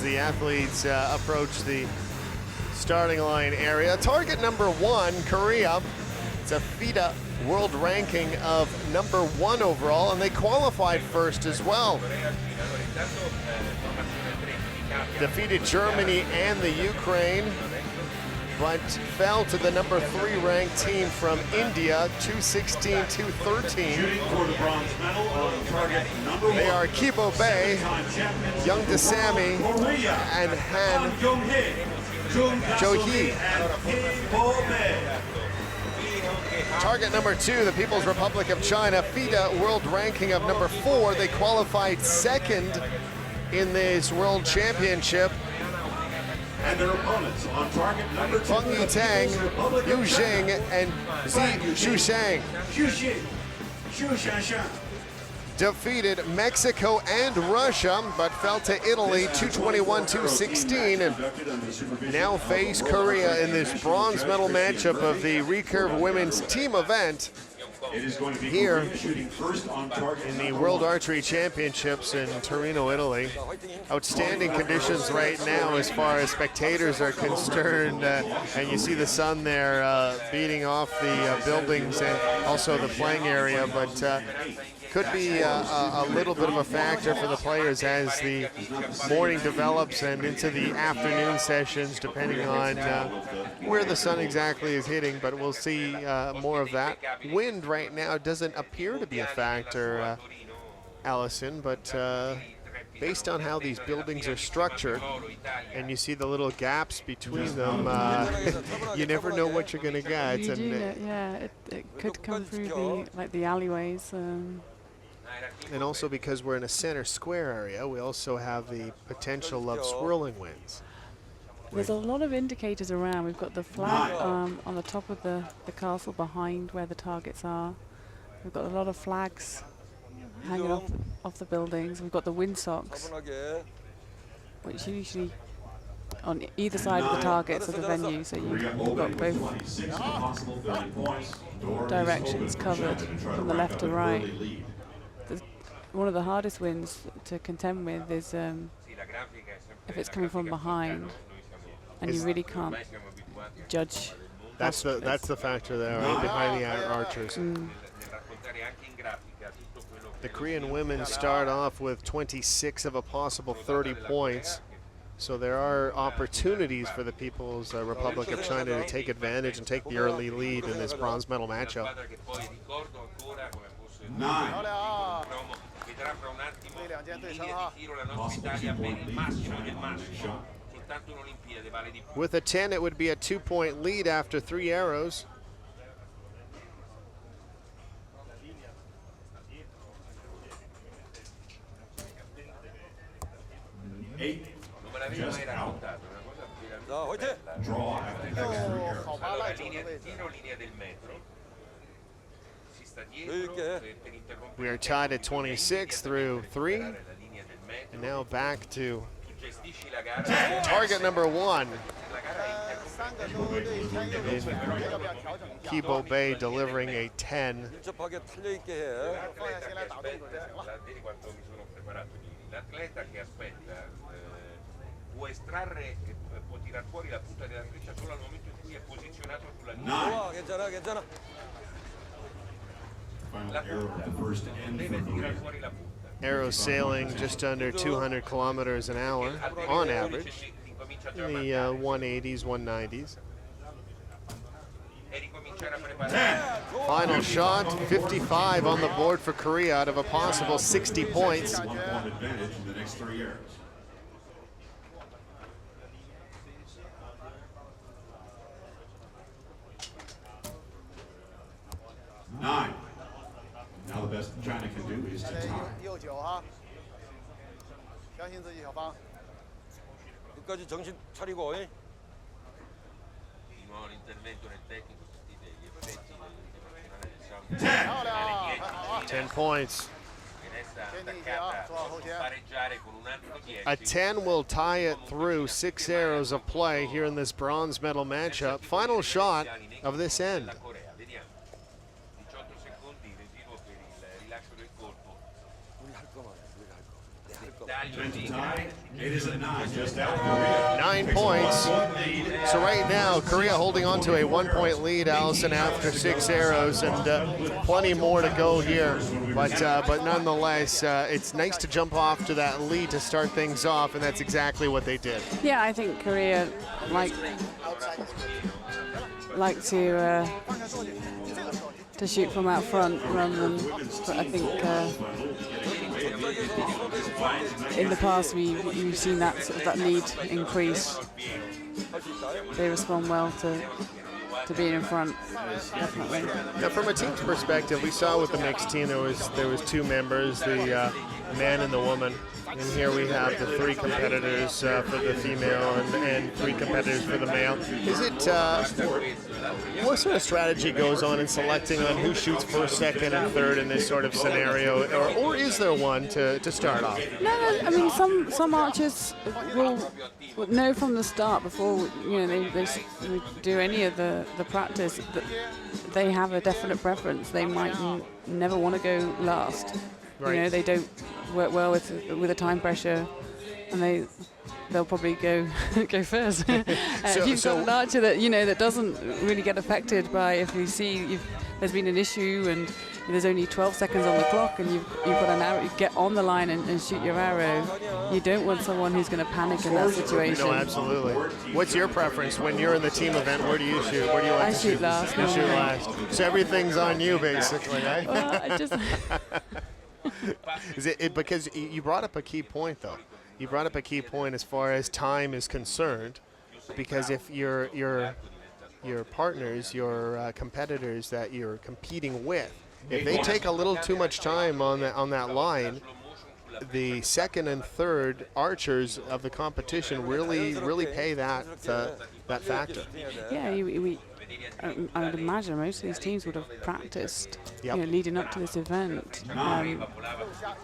as the athletes approach the starting line area. Target number 1, Korea. It's a FIDE world ranking of number 1 overall, and they qualified first as well. Defeated Germany and the Ukraine, but fell to the number 3 ranked team from India, 216-213. They are Kibo Bae, Jung Dasomi, and Han Gyeonghee. Target number 2, the People's Republic of China, FIDE world ranking of number 4. They qualified second in this World Championship. And their opponents on target number 2, Fang Yuting and Shanshan defeated Mexico and Russia, but fell to Italy 221-216, and now face Korea in this bronze medal matchup of the Recurve women's team event here in the World Archery Championships in Turin, Italy. Outstanding conditions right now as far as spectators are concerned, and you see the sun there beating off the buildings and also the playing area, but could be a little bit of a factor for the players as the morning develops and into the afternoon sessions, depending on where the sun exactly is hitting, but we'll see more of that. Wind right now doesn't appear to be a factor, Allison, but based on how these buildings are structured, and you see the little gaps between them, you never know what you're going to get. You do, yeah, it could come through the alleyways. And also because we're in a center square area, we also have the potential of swirling winds. There's a lot of indicators around. We've got the flag on the top of the castle behind where the targets are. We've got a lot of flags hanging off the buildings. We've got the windsocks, which usually on either side of the targets of the venue, so you've got both directions covered from the left to right. One of the hardest winds to contend with is if it's coming from behind, and you really can't judge. That's the factor there, right behind the archers. The Korean women start off with 26 of a possible 30 points, so there are opportunities for the People's Republic of China to take advantage and take the early lead in this bronze medal matchup. 9. With a 10, it would be a 2-point lead after 3 arrows. Eight. Just out. Draw after extra arrows. We are tied at 26 through 3, and now back to target number 1. Kibo Bae delivering a 10. Final arrow of the first end for Korea. Arrow sailing just under 200 kilometers an hour on average, in the 180s, 190s. Final shot, 55 on the board for Korea out of a possible 60 points. 1-point advantage in the next 3 arrows. Nine. Now the best China can do is to tie. 끝까지 정신 차리고. 10 points. A 10 will tie it through 6 arrows of play here in this bronze medal matchup. Final shot of this end. It is a 9, just out Korea. 9 points. So right now, Korea holding on to a 1-point lead, Allison, after 6 arrows, and plenty more to go here. But nonetheless, it's nice to jump off to that lead to start things off, and that's exactly what they did. Yeah, I think Korea like to shoot from out front rather than. But I think in the past we've seen that sort of that need increase. They respond well to being in front, definitely. Now, from a team's perspective, we saw with the mixed team there was 2 members, the man and the woman. And here we have the 3 competitors for the female and 3 competitors for the male. Is it, what sort of strategy goes on in selecting on who shoots first, second, and third in this sort of scenario? Or is there one to start off? No, I mean, some archers will know from the start before, they do any of the practice that they have a definite preference. They might never want to go last. Right. They don't work well with the time pressure, and they'll probably go first. If you've got an archer that that doesn't really get affected by if you see there's been an issue and there's only 12 seconds on the clock and you've got an arrow, you get on the line and shoot your arrow. You don't want someone who's going to panic in that situation. No, absolutely. What's your preference when you're in the team event? Where do you shoot? Where do you like I to shoot last. You shoot last. So everything's on you, basically, right? Well, I just. Is it because you brought up a key point, though? You brought up a key point as far as time is concerned, because if your partners, your competitors that you're competing with, if they take a little too much time on that line, the second and third archers of the competition really pay that factor. Yeah, I would imagine most of these teams would have practiced, leading up to this event,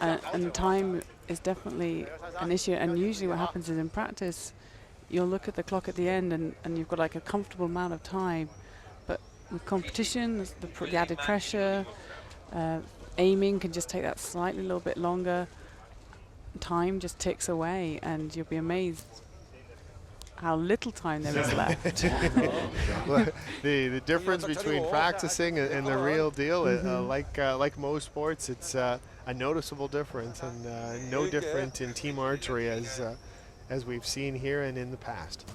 and time is definitely an issue. And usually, what happens is in practice, you'll look at the clock at the end, and you've got like a comfortable amount of time. But with competition, the added pressure, aiming can just take that slightly a little bit longer. Time just ticks away, and you'll be amazed how little time there is left. Well, the difference between practicing and the real deal, like most sports, it's a noticeable difference, and no different in team archery as we've seen here and in the past.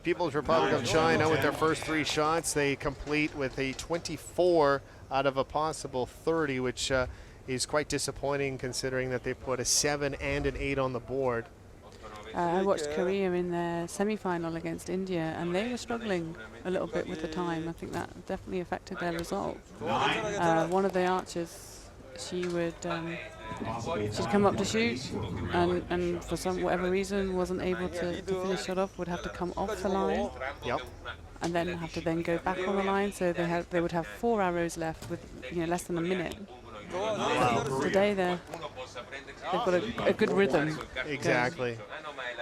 People's Republic of China with their first 3 shots, they complete with a 24 out of a possible 30, which is quite disappointing considering that they put a 7 and an 8 on the board. I watched Korea in their semi-final against India, and they were struggling a little bit with the time. I think that definitely affected their result. One of the archers, she'd come up to shoot, and for whatever reason wasn't able to finish it off. Would have to come off the line. Yep. And then have to go back on the line. So they would have 4 arrows left with less than a minute. Today they've got a good rhythm. Exactly.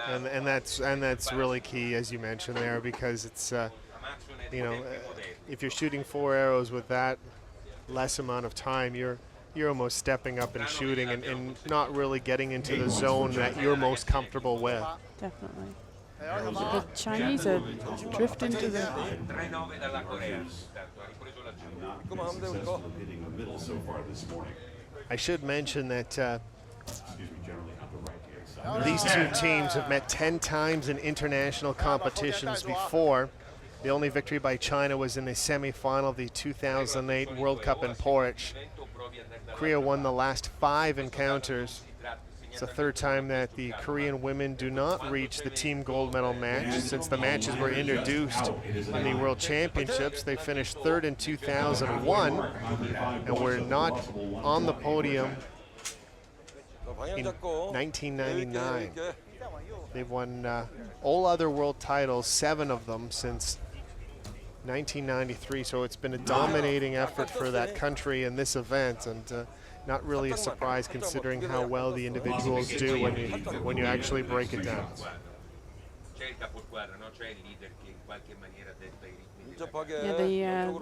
And that's really key, as you mentioned there, because it's if you're shooting 4 arrows with that less amount of time, you're almost stepping up and shooting and not really getting into the zone that you're most comfortable with. Definitely. The Chinese are drifting to the. I should mention that these 2 teams have met 10 times in international competitions before. The only victory by China was in the semi-final of the 2008 World Cup in Porridge. Korea won the last 5 encounters. It's the 3rd time that the Korean women do not reach the team gold medal match. Since the matches were introduced in the World Championships, they finished 3rd in 2001 and were not on the podium in 1999. They've won all other world titles, 7 of them since 1993, so it's been a dominating effort for that country in this event, and not really a surprise considering how well the individuals do when you actually break it down. Yeah,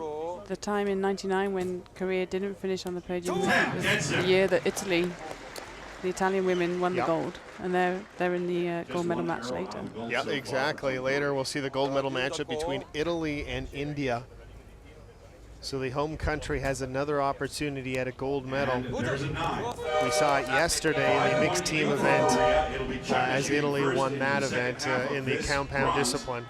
the time in '99 when Korea didn't finish on the podium was the year that Italy The Italian women won the gold, and they're in the gold medal match later. Yeah, exactly. Later we'll see the gold medal matchup between Italy and India. So the home country has another opportunity at a gold medal. We saw it yesterday in the mixed team event as Italy won that event in the compound discipline.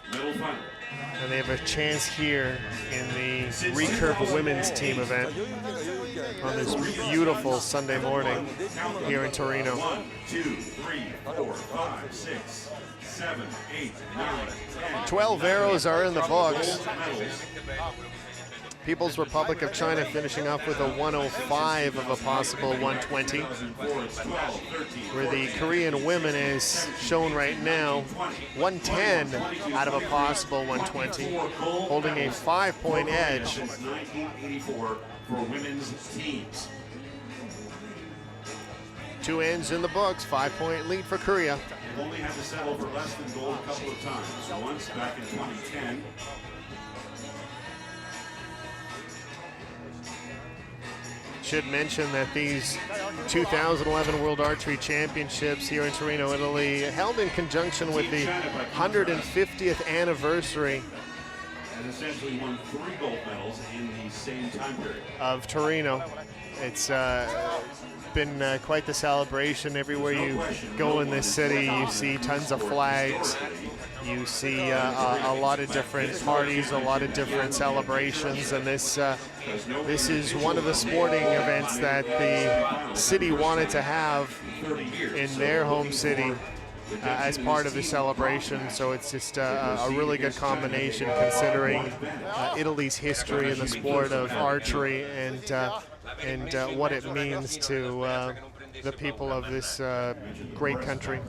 And they have a chance here in the Recurve women's team event on this beautiful Sunday morning here in Torino. 1, 2, 3, 4, 5, 6, 7, 8, 9, 10. 12 arrows are in the books. People's Republic of China finishing off with a 105 of a possible 120, where the Korean women is shown right now 110 out of a possible 120, holding a 5-point edge. 1984 for women's teams. 2 ends in the books, 5-point lead for Korea. They've only had to settle for less than gold a couple of times. Once back in 2010. Should mention that these 2011 World Archery Championships here in Torino, Italy, held in conjunction with the 150th anniversary And essentially won 3 gold medals in the same time period. of Torino. It's been quite the celebration. Everywhere you go in this city, you see tons of flags. You see a lot of different parties, a lot of different celebrations, and this is one of the sporting events that the city wanted to have in their home city as part of the celebration. So it's just a really good combination considering Italy's history in the sport of archery and what it means to the people of this great country.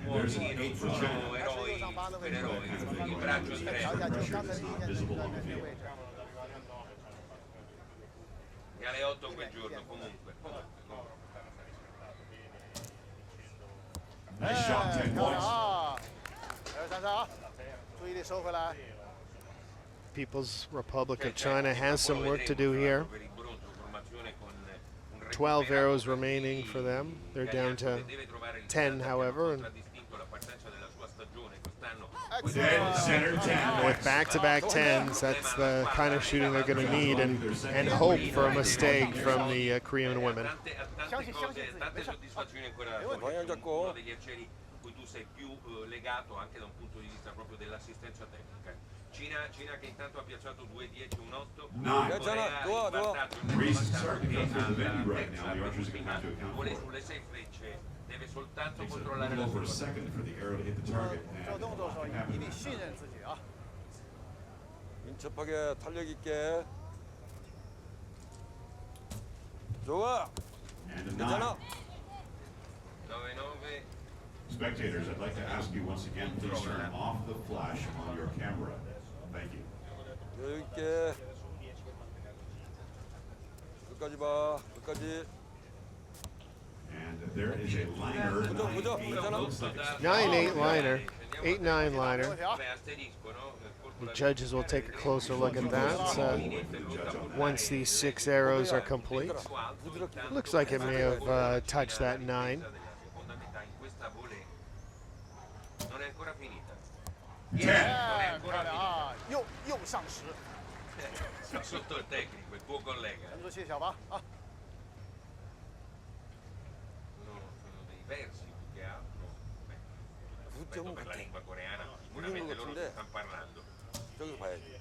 There's an 8 for China. Il braccio stretto. Visible on the field. E alle 8 quel giorno comunque. Nice shot, 10 points. People's Republic of China has some work to do here. 12 arrows remaining for them. They're down to 10, however. And Dead center 10. with back-to-back 10s, that's the kind of shooting they're going to need, and hope for a mistake from the Korean women. Tante soddisfazioni ancora. 방향 잡고. Uno degli arcieri cui tu sei più legato anche da un punto di vista proprio dell'assistenza tecnica. Cina che intanto ha piazzato 2, 10, 1, 8. 9. 좋아. Reasons starting to come through the venue right now. The archers are going to have to account for it. Sulle 6 frecce deve soltanto Takes a controllare little la over a sua. second for the arrow to hit the target. And it can happen. 민첩하게 탄력 있게. 좋아. And a 9. 괜찮아. 9-9. Spectators, I'd like to ask you once again, please turn off the flash on your camera. Thank you. 여유 있게. 끝까지 봐. 끝까지. And there is a liner. 보죠. 9-8. 괜찮아. Looks like it's 9-8 liner, 8-9 liner. Beh, asterisco, no? The judges will take a closer look at that once these 6 arrows are complete. Looks like it may have touched that 9. Seconda metà in questa volée non è ancora finita. 10. Non è ancora finita. Sotto il tecnico, il tuo collega. Sono dei versi più che altro. Rispetto per la lingua coreana, sicuramente loro si stanno parlando. 저기서 봐야지.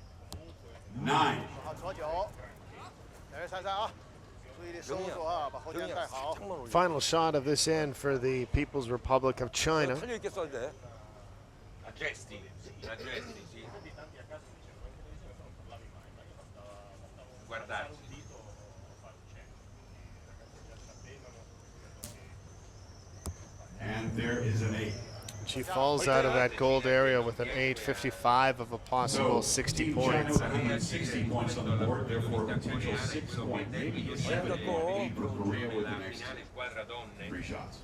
9. 정이야. 살짝만 올려. Final shot of this end for the People's Republic of China. 탄력 있게 쏴야 돼. A gesti, sì. Guardarsi. And there is an 8. She falls out of that gold area with an 8.55 of a possible 60 points. 60 points on the board, therefore a potential 6-point, maybe a 7-point lead for Korea with the La next finale squadra donne. 3 shots.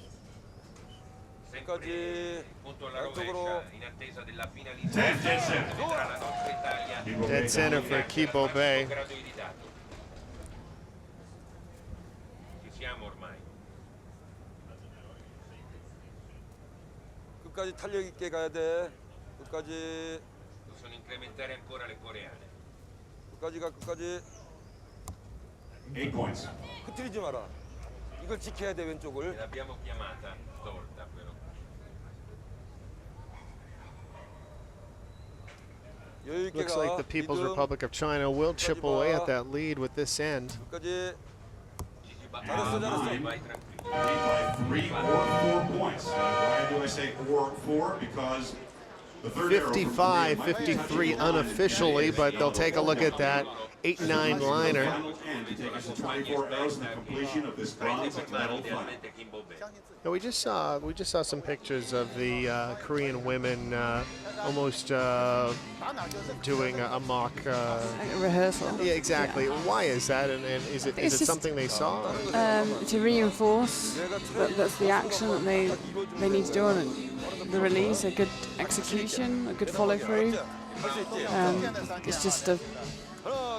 Sempre punto alla 양쪽으로. rovescia in attesa della finalizzazione tra la nostra Italia Dead center for Kibo Bay. grado iridato. 끝까지 탄력 있게 가야 돼. 끝까지. Possono incrementare ancora le coreane. 끝까지 가, 끝까지. 8 points. 흐트리지 마라. 이걸 지켜야 돼, 왼쪽을. L'abbiamo chiamata torta però. 여유 있게 Looks 가. like the People's 리듬. Republic of China will chip away at that lead with this end. 끝까지. Now 잘했어. lead by 3 or 4 points. Why do I say or 4? Because the third arrow from Korea might be 55-53 unofficially, but they'll take a look at that 8-9 liner. final end to take us to 24 arrows and the completion of this bronze medal final. Now, we just saw some pictures of the Korean women almost doing a mock. Like a rehearsal. Yeah, exactly. Why is that? And is it It's just- something they saw? To reinforce that's the action that they need to do on the release, a good execution, a good follow through. It's just to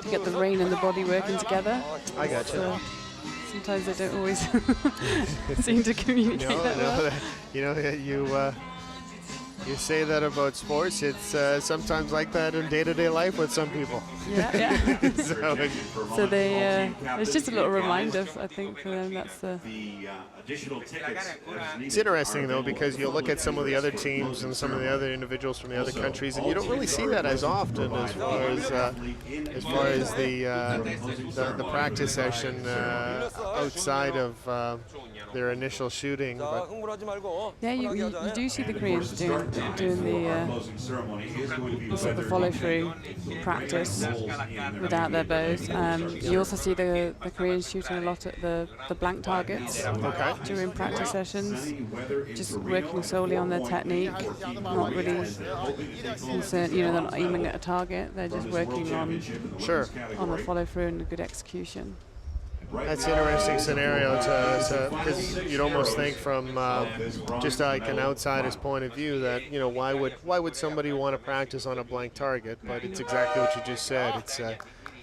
get the brain and the body working together. I got you. So sometimes they don't always seem to communicate that well. You say that about sports. It's sometimes like that in day-to-day life with some people. Yeah. So they it's just a little reminder, I think, for them. That's the Additional tickets. it's interesting though, because you look at some of the other teams and some of the other individuals from the other countries, and you don't really see that as often as far as the practice session outside of their initial shooting. 자, But 흥분하지 말고. yeah. You do see the Koreans doing the Closing ceremony is going to be sort of whether follow through practice without their bows. You also see the Koreans shooting a lot at the blank targets during practice sessions, just working solely on their technique, not really concerned, they're not aiming at a target, they're just working on the follow through and the good execution. that's an interesting scenario because you'd almost think from just like an outsider's point of view that why would somebody want to practice on a blank target? But it's exactly what you just said.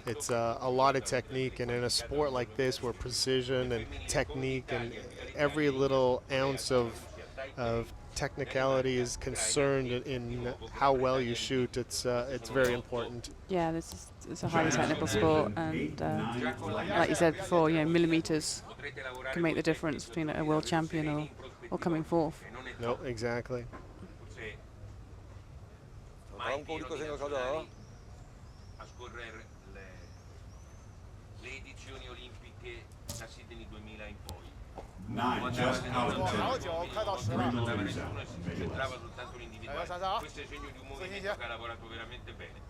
It's a lot of technique, and in a sport like this where precision and technique and every little ounce of technicality is concerned in how well you shoot, it's very important. Yeah, it's a highly technical sport, and like you said before, millimeters can make the difference between a world champion or coming fourth. No, exactly. 다음 거 우리 거 생각하자. A scorrere le edizioni olimpiche da Sydney 2000 in poi. 9 just out of 10. 3 millimeters out. Nessuno si centrava soltanto l'individuale. Questo è segno di un movimento che ha lavorato veramente bene.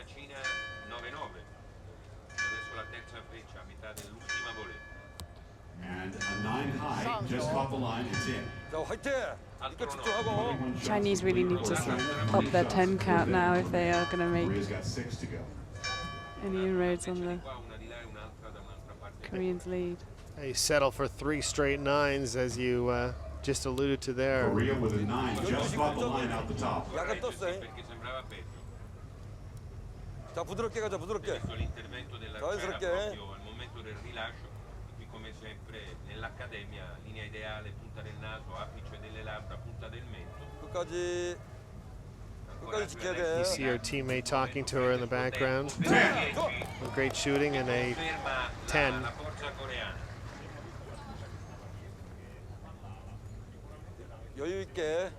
Cina 9-9. Adesso la terza freccia a metà dell'ultima volée. And a 9 high just caught the line. It's in. 자, 화이팅! 이거 집중하고. Chinese really need to up their 10 count now if they are going to make Korea's got 6 to go. any inroads on the Qua una di là e un'altra da un'altra parte. Koreans' lead. They settle for 3 straight 9s, as you just alluded to there. Korea with a 9 just caught the line out the top. 약간 떴어. Perché sembrava peggio. 자, 부드럽게 가자, 부드럽게. Adesso l'intervento della 자연스럽게. proprio al momento del rilascio, qui come sempre nell'accademia, linea ideale, punta del naso, apice delle labbra, punta del mento. 끝까지. Ancora 끝까지 지켜야 più 돼. You see her teammate talking to her in the background. Great shooting and a Ferma 10. la forza coreana. 여유 있게.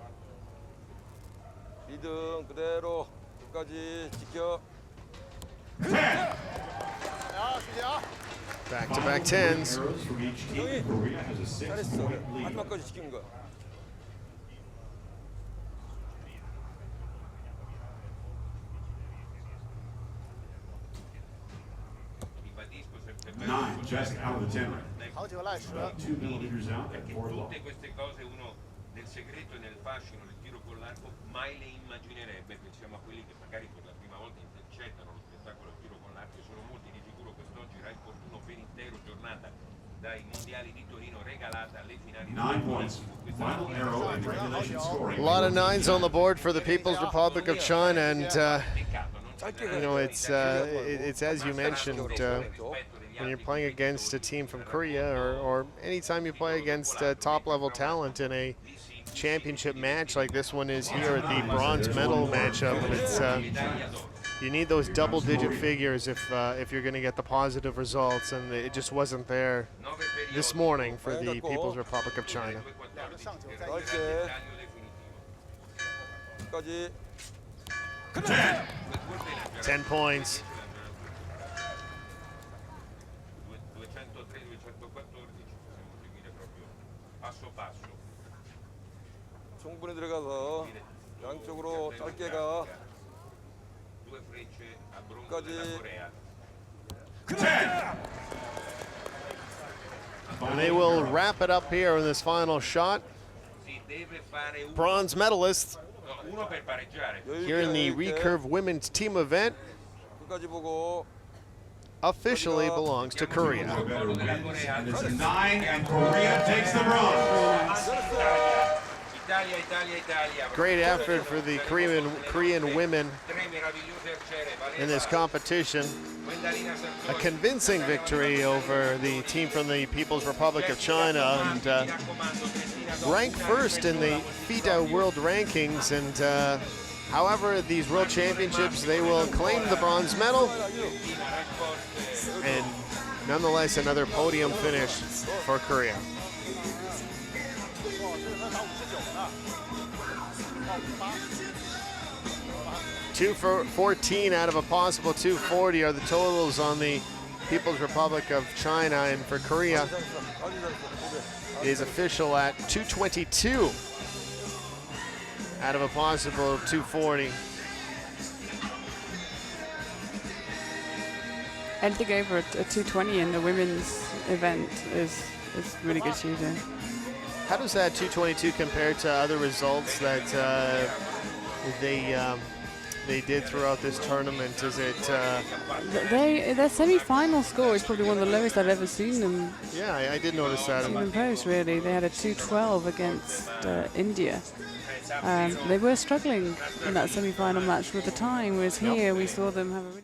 리듬 그대로. 끝까지 지켜. Back-to-back 10s. Arrows from each team. Korea has a 6 잘했어. point lead. 마지막까지 지키는 거야. Ribadisco sempre 9 just out of the 10 ring. About 2 millimeters out at perché 4 low. tutte queste cose uno nel segreto e nel fascino del tiro con l'arco mai le immaginerebbe. Pensiamo a quelli che magari per la prima volta intercettano lo spettacolo del tiro con l'arco, e sono molti di sicuro. Quest'oggi Rai Fortuno per intero giornata dai mondiali di Torino regalata alle finali 9 points. Final arrow and regulation scoring. A lot of 9s on the board for the People's Republic of China, and peccato, non c'è it's as you mentioned. rispetto devi when you're playing against a team from Korea, or anytime you play against top-level talent in a championship match like this one is here at the bronze medal matchup. It's you need those double-digit figures if you're going to get the positive results, and it just wasn't there this morning for the People's Republic of China. 넓게. 끝까지. 10 points. 203, 214, possiamo seguire proprio passo passo. 충분히 들어가서 양쪽으로 짧게 가. Due frecce a bronzo 끝까지. della Corea. And they will wrap it up here in this final shot. Si deve fare Bronze medalists uno per pareggiare. here in the Recurve women's team event 끝까지 보고. officially belongs to Korea. Better wins, and it's a 9, and Korea takes the bronze. Italia, Italia, Italia. Great effort for the Korean women Tre meravigliose arciere. in this competition. A convincing victory over the team from the People's Republic of China, and ranked first in the FIDE World Rankings. And however, these World Championships, they will claim the bronze medal, and nonetheless another podium finish for Korea. Two for 14 out of a possible 240 are the totals on the People's Republic of China, and for Korea, it is official at 222 out of a possible 240. Anything over a 220 in the women's event is really good shooting. How does that 222 compare to other results that they did throughout this tournament? Is it? Their semi-final score is probably one of the lowest I've ever seen them. Yeah, I did notice that. Team imposed, really. They had a 212 against India. They were struggling in that semi-final match with the time, whereas here we saw them have a really